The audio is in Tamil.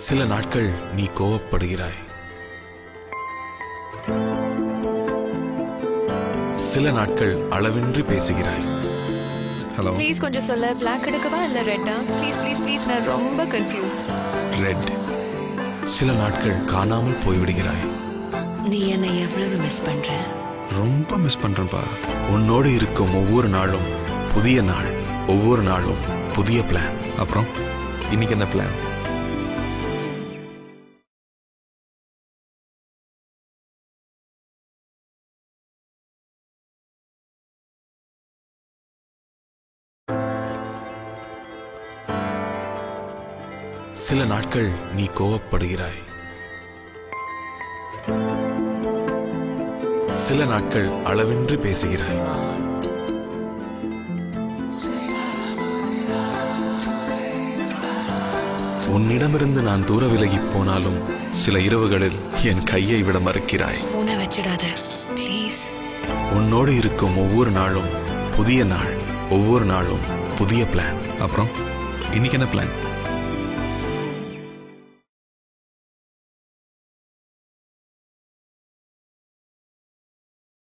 சில நாட்கள் நீ கோவப்படுகிறாய், சில நாட்கள் அளவின்றி பேசுகிறாய். ஹலோ, ப்ளீஸ் கொஞ்சம் சொல்ல. பிளாக் எடுக்கவா இல்ல ரெட்டா? ப்ளீஸ் ப்ளீஸ் ப்ளீஸ், நான் ரொம்ப கன்ஃபியூஸ்ட். ரெட். சில நாட்கள் காணாமல் போய்விடுகிறாய். நீ என்னை எவ்வளவு மிஸ் பண்ற? ரொம்ப மிஸ் பண்றேன்ப்பா. உன்னோடு இருக்கும் ஒவ்வொரு நாளும் புதிய நாள், ஒவ்வொரு நாளும் புதிய பிளான். அப்புறம் இன்னைக்கு என்ன பிளான்? சில நாட்கள் நீ கோவப்படுகிறாய், சில நாட்கள் அளவின்றி பேசுகிறாய். உன்னிடமிருந்து நான் தூர விலகி போனாலும் சில இரவுகளில் என் கையை விட மறுக்கிறாய். போனை வச்சிடாத ப்ளீஸ். உன்னோடு இருக்கும் ஒவ்வொரு நாளும் புதிய நாள், ஒவ்வொரு நாளும் புதிய பிளான். அப்புறம் இன்னைக்கு என்ன பிளான்?